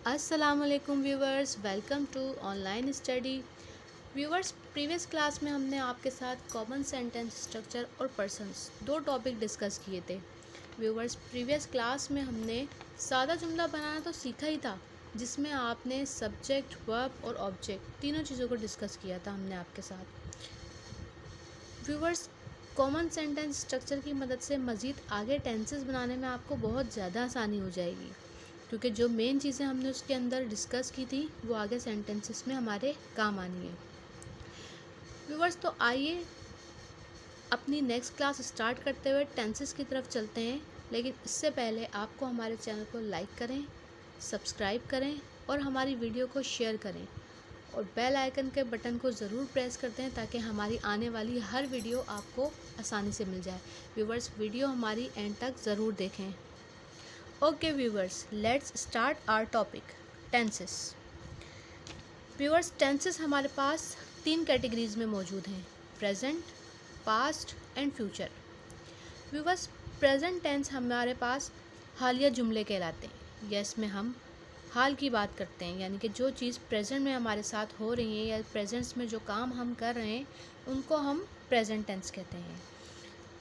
अस्सलामुअलैकुम viewers, welcome to online study. Viewers, previous class में हमने आपके साथ कॉमन सेंटेंस स्ट्रक्चर और पर्सन्स दो टॉपिक डिस्कस किए थे। व्यूवर्स, प्रीवियस क्लास में हमने सादा जुमला बनाना तो सीखा ही था, जिसमें आपने सब्जेक्ट, वर्ब और ऑब्जेक्ट तीनों चीज़ों को डिस्कस किया था हमने आपके साथ। व्यूवर्स, कॉमन सेंटेंस स्ट्रक्चर की मदद से मज़ीद आगे टेंसेस बनाने में आपको बहुत ज़्यादा आसानी हो जाएगी, क्योंकि जो मेन चीज़ें हमने उसके अंदर डिस्कस की थी वो आगे सेंटेंसेस में हमारे काम आनी है। व्यूवर्स, तो आइए अपनी नेक्स्ट क्लास स्टार्ट करते हुए टेंसेस की तरफ चलते हैं, लेकिन इससे पहले आपको हमारे चैनल को लाइक करें, सब्सक्राइब करें और हमारी वीडियो को शेयर करें और बेल आइकन के बटन को ज़रूर प्रेस करते हैं ताकि हमारी आने वाली हर वीडियो आपको आसानी से मिल जाए। व्यूवर्स, वीडियो हमारी एंड तक ज़रूर देखें। Okay viewers, let's start our topic, tenses. Viewers, tenses हमारे पास तीन कैटेगरीज में मौजूद हैं: present, past and future. Viewers, present tense हमारे पास हालिया जुमले कहलाते हैं। यस में हम हाल की बात करते हैं, यानी कि जो चीज़ प्रेजेंट में हमारे साथ हो रही है या प्रेजेंट्स में जो काम हम कर रहे हैं उनको हम प्रेजेंट टेंस कहते हैं।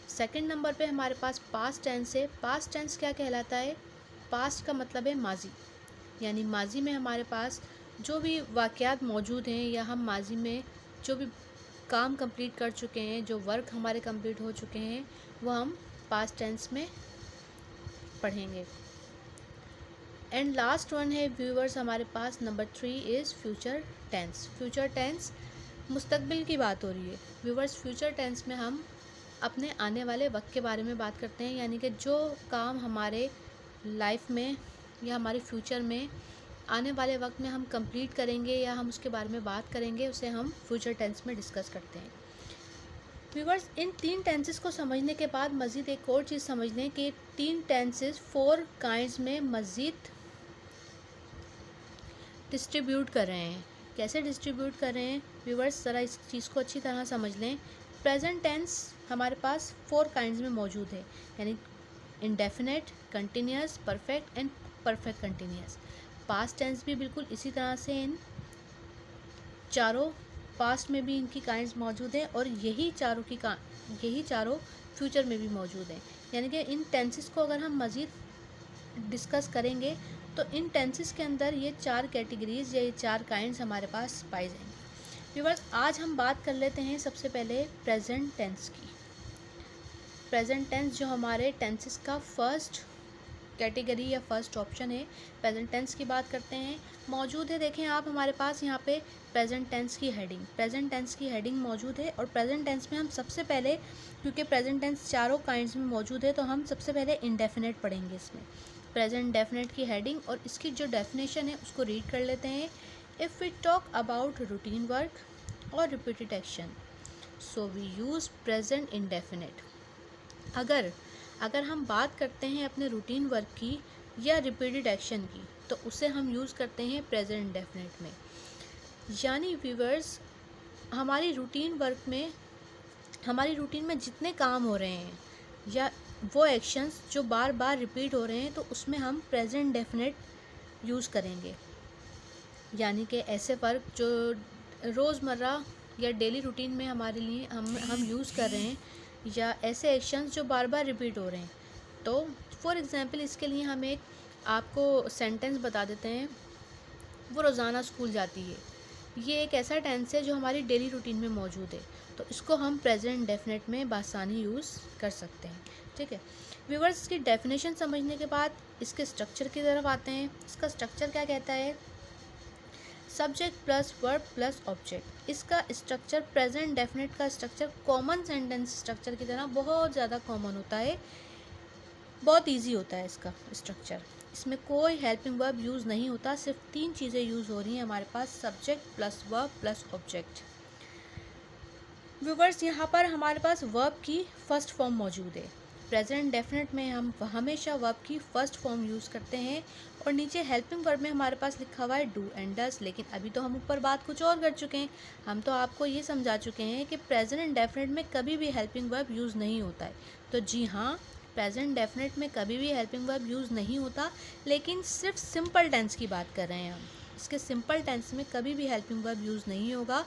सेकंड नंबर पे हमारे पास पास्ट टेंस है। पास्ट टेंस क्या कहलाता है? पास्ट का मतलब है माजी, यानी माजी में हमारे पास जो भी वाक़यात मौजूद हैं या हम माजी में जो भी काम कंप्लीट कर चुके हैं, जो वर्क हमारे कंप्लीट हो चुके हैं, वो हम पास्ट टेंस में पढ़ेंगे। एंड लास्ट वन है व्यूवर्स हमारे पास number 3 is future tense. Future tense मुस्तकबिल की बात हो रही है। व्यूवर्स, फ्यूचर टेंस में हम अपने आने वाले वक्त के बारे में बात करते हैं, यानी कि जो काम हमारे लाइफ में या हमारे फ्यूचर में आने वाले वक्त में हम कंप्लीट करेंगे या हम उसके बारे में बात करेंगे, उसे हम फ्यूचर टेंस में डिस्कस करते हैं। व्यूवर्स, इन तीन टेंसेस को समझने के बाद मज़ीद एक और चीज़ समझ लें कि तीन टेंसेस 4 काइंड्स में मज़ीद डिस्ट्रीब्यूट कर रहे हैं। कैसे डिस्ट्रीब्यूट कर रहे हैं व्यूवर्स, ज़रा इस चीज़ को अच्छी तरह समझ लें। प्रेजेंट टेंस हमारे पास 4 काइंड्स में मौजूद है, यानी indefinite, continuous, perfect and perfect continuous. Past tense भी बिल्कुल इसी तरह से इन चारों पास्ट में भी इनकी काइंड्स मौजूद हैं और यही चारों फ्यूचर में भी मौजूद हैं। यानी कि इन टेंसेस को अगर हम मज़ीद डिस्कस करेंगे तो इन टेंसेस के अंदर ये 4 कैटेगरीज या ये 4 काइंड्स हमारे पास पाई जाएंगी। व्यूअर्स, आज हम बात कर लेते हैं सबसे पहले प्रेजेंट टेंस की। प्रेजेंट टेंस जो हमारे टेंसेस का फर्स्ट कैटेगरी या फर्स्ट ऑप्शन है, प्रेजेंट टेंस की बात करते हैं। मौजूद है, देखें आप हमारे पास यहाँ पे प्रेजेंट टेंस की हेडिंग मौजूद है। और प्रेजेंट टेंस में हम सबसे पहले, क्योंकि प्रेजेंट टेंस चारों काइंड्स में मौजूद है, तो हम सबसे पहले इंडेफिनेट पढ़ेंगे इसमें। प्रेजेंट डेफिनेट की हेडिंग और इसकी जो डेफिनेशन है उसको रीड कर लेते हैं। If we talk about routine work और repeated action, so we use present indefinite. अगर हम बात करते हैं अपने रूटीन वर्क की या रिपीटेड एक्शन की, तो उसे हम यूज़ करते हैं प्रेजेंट इंडेफिनेट में। यानी व्यूअर्स, हमारी रूटीन में जितने काम हो रहे हैं या वो एक्शंस जो बार बार रिपीट हो रहे हैं, तो उसमें हम प्रेजेंट डेफिनेट यूज़ करेंगे। यानी कि ऐसे वर्क जो रोज़मर्रा या डेली रूटीन में हमारे लिए हम यूज़ कर रहे हैं, या ऐसे एक्शंस जो बार बार रिपीट हो रहे हैं। तो फॉर एग्ज़ाम्पल, इसके लिए हम एक आपको सेंटेंस बता देते हैं। वो रोज़ाना स्कूल जाती है। ये एक ऐसा टेंस है जो हमारी डेली रूटीन में मौजूद है, तो इसको हम प्रेजेंट डेफिनेट में बासानी यूज़ कर सकते हैं। ठीक है व्यूअर्स, इसकी डेफिनेशन समझने के बाद इसके स्ट्रक्चर की तरफ आते हैं। इसका स्ट्रक्चर क्या कहता है? Subject plus verb plus object. इसका स्ट्रक्चर, प्रेजेंट डेफिनेट का स्ट्रक्चर कॉमन सेंटेंस स्ट्रक्चर की तरह बहुत ज़्यादा कॉमन होता है, बहुत इजी होता है इसका स्ट्रक्चर। इसमें कोई हेल्पिंग वर्ब यूज़ नहीं होता, सिर्फ 3 चीज़ें यूज़ हो रही हैं हमारे पास: subject plus verb plus object. Viewers, यहाँ पर हमारे पास वर्ब की फर्स्ट फॉर्म मौजूद है। प्रेजेंट डेफिनेट में हम हमेशा वर्ब की फर्स्ट फॉर्म यूज़ करते हैं और नीचे हेल्पिंग वर्ब में हमारे पास लिखा हुआ है डू एंड डज। लेकिन अभी तो हम ऊपर बात कुछ और कर चुके हैं। हम तो आपको ये समझा चुके हैं कि प्रेजेंट डेफिनेट में कभी भी हेल्पिंग वर्ब यूज़ नहीं होता है। तो जी हाँ, प्रेजेंट डेफिनेट में कभी भी हेल्पिंग वर्ब यूज़ नहीं होता, लेकिन सिर्फ सिंपल टेंस की बात कर रहे हैं हम। इसके सिंपल टेंस में कभी भी हेल्पिंग वर्ब यूज़ नहीं होगा।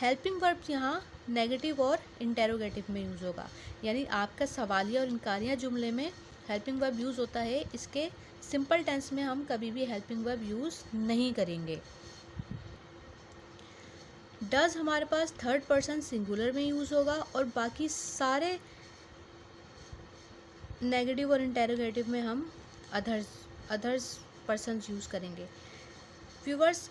हेल्पिंग वर्ब यहाँ नेगेटिव और इंटेरोगेटिव में यूज़ होगा, यानी आपका सवालिया और इनकारिया जुमले में हेल्पिंग वर्ब यूज़ होता है। इसके सिंपल टेंस में हम कभी भी हेल्पिंग वर्ब यूज़ नहीं करेंगे। डज हमारे पास थर्ड पर्सन सिंगुलर में यूज़ होगा और बाकी सारे नेगेटिव और इंटेरोगेटिव में हम अदर्स पर्सन्स यूज़ करेंगे। व्यूवर्स,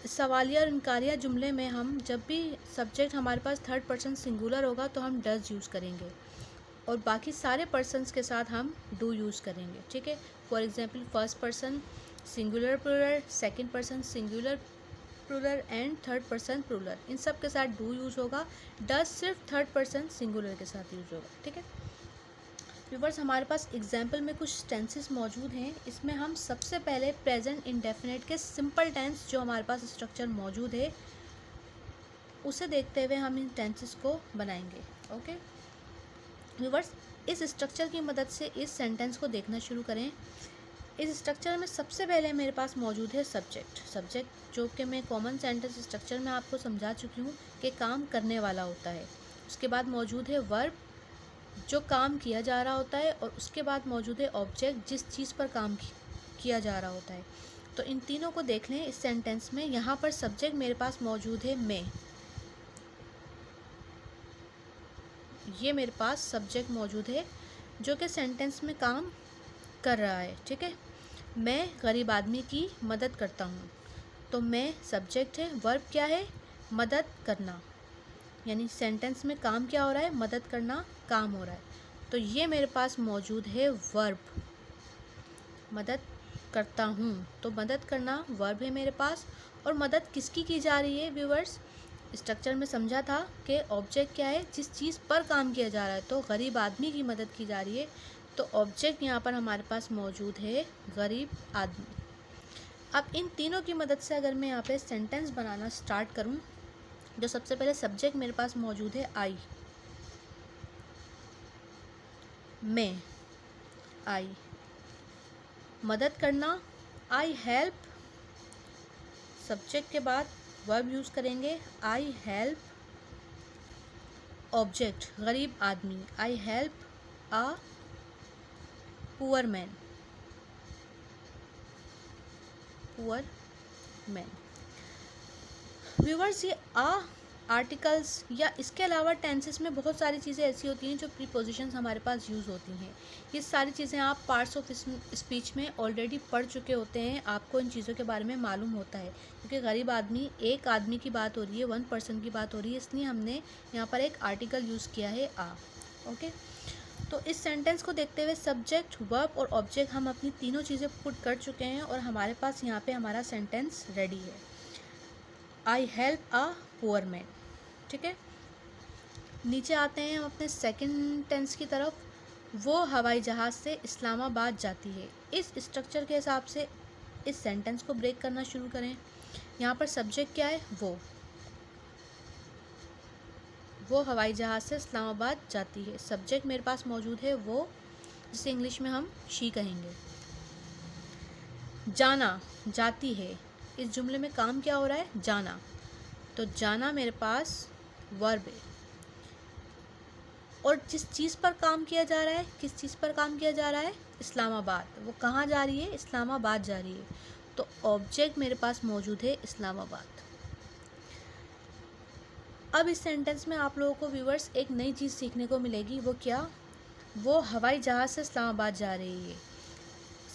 सवालिया और इनकारिया जुमले में हम जब भी सब्जेक्ट हमारे पास थर्ड पर्सन सिंगुलर होगा तो हम डज यूज़ करेंगे और बाकी सारे पर्सन्स के साथ हम डू यूज़ करेंगे। ठीक है, for example first person singular plural, second person singular plural and third person plural, इन सब के साथ डू यूज़ होगा। डज सिर्फ थर्ड पर्सन सिंगुलर के साथ यूज़ होगा। ठीक है व्यूवर्स, हमारे पास एग्जाम्पल में कुछ टेंसेस मौजूद हैं। इसमें हम सबसे पहले प्रेजेंट इंडेफिनिट के सिंपल टेंस जो हमारे पास स्ट्रक्चर मौजूद है उसे देखते हुए हम इन टेंसेस को बनाएंगे। ओके व्यूवर्स, इस स्ट्रक्चर की मदद से इस सेंटेंस को देखना शुरू करें। इस स्ट्रक्चर में सबसे पहले मेरे पास मौजूद है सब्जेक्ट जो कि मैं कॉमन सेंटेंस स्ट्रक्चर में आपको समझा चुकी हूँ कि काम करने वाला होता है। उसके बाद मौजूद है वर्ब जो काम किया जा रहा होता है और उसके बाद मौजूद है ऑब्जेक्ट जिस चीज़ पर काम किया जा रहा होता है। तो इन तीनों को देख लें इस सेंटेंस में। यहाँ पर सब्जेक्ट मेरे पास मौजूद है मैं, ये मेरे पास सब्जेक्ट मौजूद है जो कि सेंटेंस में काम कर रहा है। ठीक है, मैं गरीब आदमी की मदद करता हूँ, तो मैं सब्जेक्ट है। वर्ब क्या है? मदद करना, यानी सेंटेंस में काम क्या हो रहा है? मदद करना काम हो रहा है। तो ये मेरे पास मौजूद है वर्ब, मदद करता हूँ, तो मदद करना वर्ब है मेरे पास। और मदद किसकी की जा रही है व्यूवर्स? स्ट्रक्चर में समझा था कि ऑब्जेक्ट क्या है? जिस चीज़ पर काम किया जा रहा है, तो गरीब आदमी की मदद की जा रही है, तो ऑब्जेक्ट यहाँ पर हमारे पास मौजूद है गरीब आदमी। अब इन तीनों की मदद से अगर मैं यहाँ पे सेंटेंस बनाना स्टार्ट करूँ, जो सबसे पहले सब्जेक्ट मेरे पास मौजूद है आई, मैं, आई, मदद करना आई हेल्प, सब्जेक्ट के बाद वर्ब यूज़ करेंगे आई हेल्प, ऑब्जेक्ट गरीब आदमी I help a poor man, poor man. Viewers, ये आर्टिकल्स या इसके अलावा टेंसेस में बहुत सारी चीज़ें ऐसी होती हैं जो प्रीपोजिशंस हमारे पास यूज़ होती हैं। ये सारी चीज़ें आप पार्ट्स ऑफ स्पीच में ऑलरेडी पढ़ चुके होते हैं, आपको इन चीज़ों के बारे में मालूम होता है। क्योंकि गरीब आदमी एक आदमी की बात हो रही है, वन पर्सन की बात हो रही है, इसलिए हमने यहाँ पर एक आर्टिकल यूज़ किया है आ। ओके, तो इस सेंटेंस को देखते हुए सब्जेक्ट, वर्ब और ऑब्जेक्ट हम अपनी तीनों चीज़ें पुट कर चुके हैं और हमारे पास यहाँ पे हमारा सेंटेंस रेडी है, I help a poor man. ठीक है, नीचे आते हैं हम अपने सेकंड टेंस की तरफ। वो हवाई जहाज़ से इस्लामाबाद जाती है। इस स्ट्रक्चर के हिसाब से इस सेंटेंस को ब्रेक करना शुरू करें। यहाँ पर सब्जेक्ट क्या है? वो हवाई जहाज़ से इस्लामाबाद जाती है। सब्जेक्ट मेरे पास मौजूद है वो, जिसे इंग्लिश में हम शी कहेंगे। जाना, जाती है, इस जुमले में काम क्या हो रहा है? जाना, तो जाना मेरे पास वर्ब है। और जिस चीज़ पर काम किया जा रहा है, किस चीज़ पर काम किया जा रहा है? इस्लामाबाद। वो कहाँ जा रही है? इस्लामाबाद जा रही है, तो ऑब्जेक्ट मेरे पास मौजूद है इस्लामाबाद। अब इस सेंटेंस में आप लोगों को व्यूवर्स एक नई चीज़ सीखने को मिलेगी। वो क्या? वो हवाई जहाज़ से इस्लामाबाद जा रही है।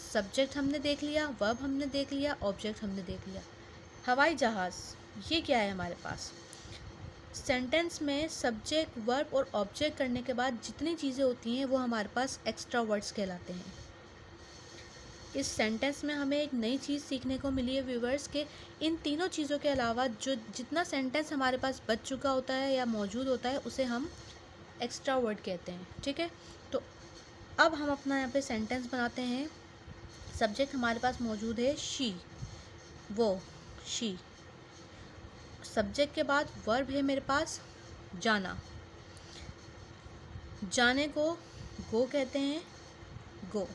सब्जेक्ट हमने देख लिया, वर्ब हमने देख लिया, ऑब्जेक्ट हमने देख लिया। हवाई जहाज़, ये क्या है हमारे पास? सेंटेंस में सब्जेक्ट, वर्ब और ऑब्जेक्ट करने के बाद जितनी चीज़ें होती हैं वो हमारे पास एक्स्ट्रा वर्ड्स कहलाते हैं। इस सेंटेंस में हमें एक नई चीज़ सीखने को मिली है व्यूवर्स के इन तीनों चीज़ों के अलावा जो जितना सेंटेंस हमारे पास बच चुका होता है या मौजूद होता है उसे हम एक्स्ट्रा वर्ड कहते हैं। ठीक है, तो अब हम अपना यहाँ पे सेंटेंस बनाते हैं। सब्जेक्ट हमारे पास मौजूद है शी, वो, शी। सब्जेक्ट के बाद वर्ब है मेरे पास जाना, जाने को गो कहते हैं, गो।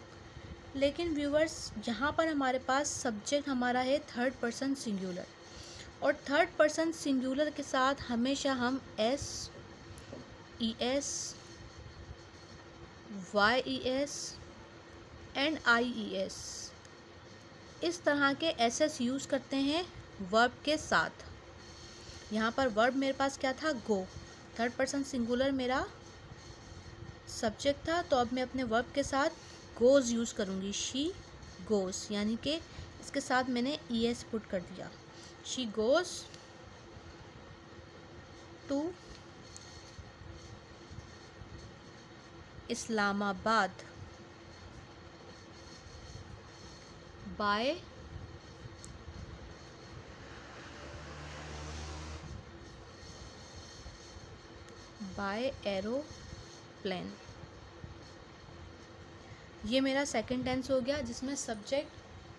लेकिन व्यूवर्स यहाँ पर हमारे पास सब्जेक्ट हमारा है थर्ड पर्सन सिंगुलर, और थर्ड पर्सन सिंगुलर के साथ हमेशा हम S, E S, Y E S and I E S इस तरह के एस एस यूज़ करते हैं वर्ब के साथ। यहाँ पर वर्ब मेरे पास क्या था, गो। थर्ड पर्सन सिंगुलर मेरा सब्जेक्ट था, तो अब मैं अपने वर्ब के साथ गोज़ यूज़ करूँगी। शी गोज़, यानी कि इसके साथ मैंने ई एस पुट कर दिया। She goes to Islamabad by aeroplane. ये मेरा सेकंड टेंस हो गया, जिसमें सब्जेक्ट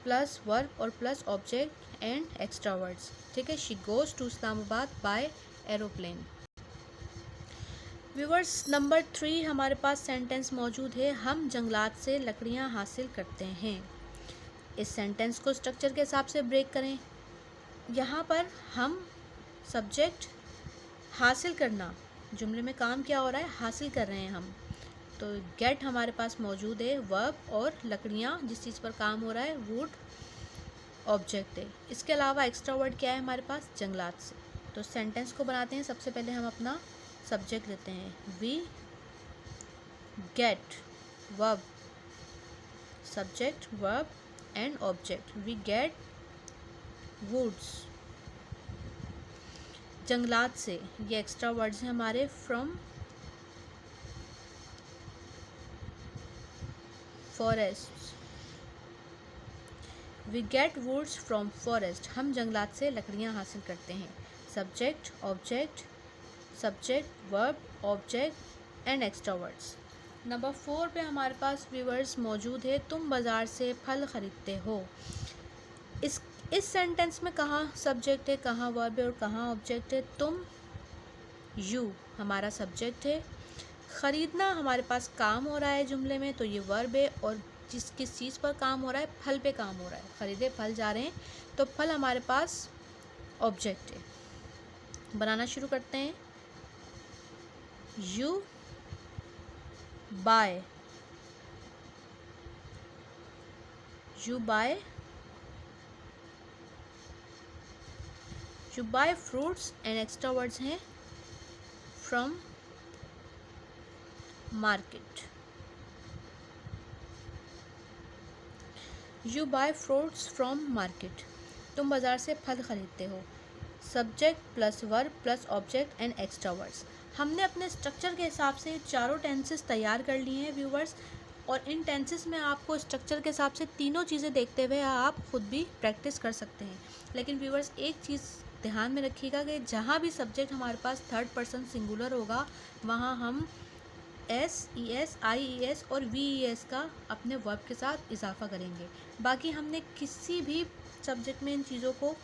प्लस वर्ब और plus object and extra words. ठीक है, she goes to Islamabad by aeroplane. Viewers, number 3 हमारे पास सेंटेंस मौजूद है, हम जंगलात से लकड़ियाँ हासिल करते हैं। इस सेंटेंस को स्ट्रक्चर के हिसाब से ब्रेक करें। यहाँ पर हम सब्जेक्ट हासिल करना, जुमले में काम क्या हो रहा है, हासिल कर रहे हैं हम, तो गेट हमारे पास मौजूद है वर्ब, और लकड़ियाँ जिस चीज़ पर काम हो रहा है वुड ऑब्जेक्ट है। इसके अलावा एक्स्ट्रा वर्ड क्या है हमारे पास, जंगलात से। तो सेंटेंस को बनाते हैं। सबसे पहले हम अपना सब्जेक्ट लेते हैं, we get verb, subject verb and object. We get woods, जंगलात से, ये एक्स्ट्रा वर्ड्स हैं हमारे, from forest. We get woods from forest, हम जंगलात से लकड़ियाँ हासिल करते हैं। Subject object, subject verb object and extra words. Number 4 पे हमारे पास व्यूअर्स मौजूद है, तुम बाज़ार से फल ख़रीदते हो। इस सेंटेंस में कहाँ सब्जेक्ट है, कहाँ वर्ब है और कहाँ ऑब्जेक्ट है। तुम, यू हमारा सब्जेक्ट है, ख़रीदना हमारे पास काम हो रहा है जुमले में, तो ये वर्ब है, और किस चीज़ पर काम हो रहा है, फल पे काम हो रहा है, ख़रीदे फल जा रहे हैं, तो फल हमारे पास ऑब्जेक्ट है। बनाना शुरू करते हैं। You buy, you buy fruits and extra words हैं from market. You buy fruits from market, तुम बाज़ार से फल ख़रीदते हो। Subject plus verb plus object and extra words. हमने अपने स्ट्रक्चर के हिसाब से चारों टेंसेस तैयार कर लिए हैं व्यूवर्स, और इन टेंसेस में आपको स्ट्रक्चर के हिसाब से तीनों चीज़ें देखते हुए आप खुद भी प्रैक्टिस कर सकते हैं। लेकिन व्यूवर्स, एक चीज़ ध्यान में रखिएगा कि जहाँ भी सब्जेक्ट हमारे पास थर्ड पर्सन सिंगुलर होगा, वहाँ हम एस, ई एस, आई ई एस और वी ई एस का अपने वर्ब के साथ इजाफा करेंगे। बाकी हमने किसी भी सब्जेक्ट में इन चीज़ों को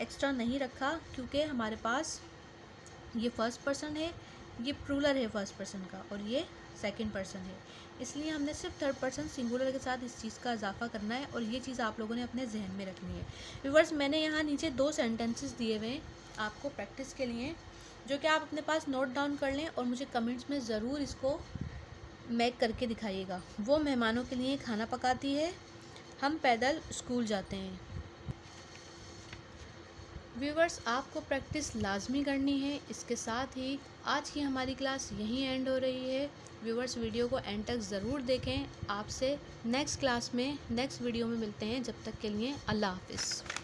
एक्स्ट्रा नहीं रखा, क्योंकि हमारे पास ये फर्स्ट पर्सन है, ये प्लूरल है फर्स्ट पर्सन का, और ये सेकंड पर्सन है, इसलिए हमने सिर्फ थर्ड पर्सन सिंगुलर के साथ इस चीज़ का इजाफा करना है, और ये चीज़ आप लोगों ने अपने जहन में रखनी है। व्यूअर्स, मैंने यहाँ नीचे 2 सेंटेंसेस दिए हुए हैं आपको प्रैक्टिस के लिए, जो कि आप अपने पास नोट डाउन कर लें और मुझे कमेंट्स में ज़रूर इसको मेक करके दिखाइएगा। वो मेहमानों के लिए खाना पकाती है, हम पैदल स्कूल जाते हैं। व्यूवर्स, आपको प्रैक्टिस लाजमी करनी है। इसके साथ ही आज की हमारी क्लास यहीं एंड हो रही है। व्यूवर्स, वीडियो को एंड तक ज़रूर देखें। आपसे नेक्स्ट क्लास में नेक्स्ट वीडियो में मिलते हैं। जब तक के लिए अल्लाह हाफ़िज़।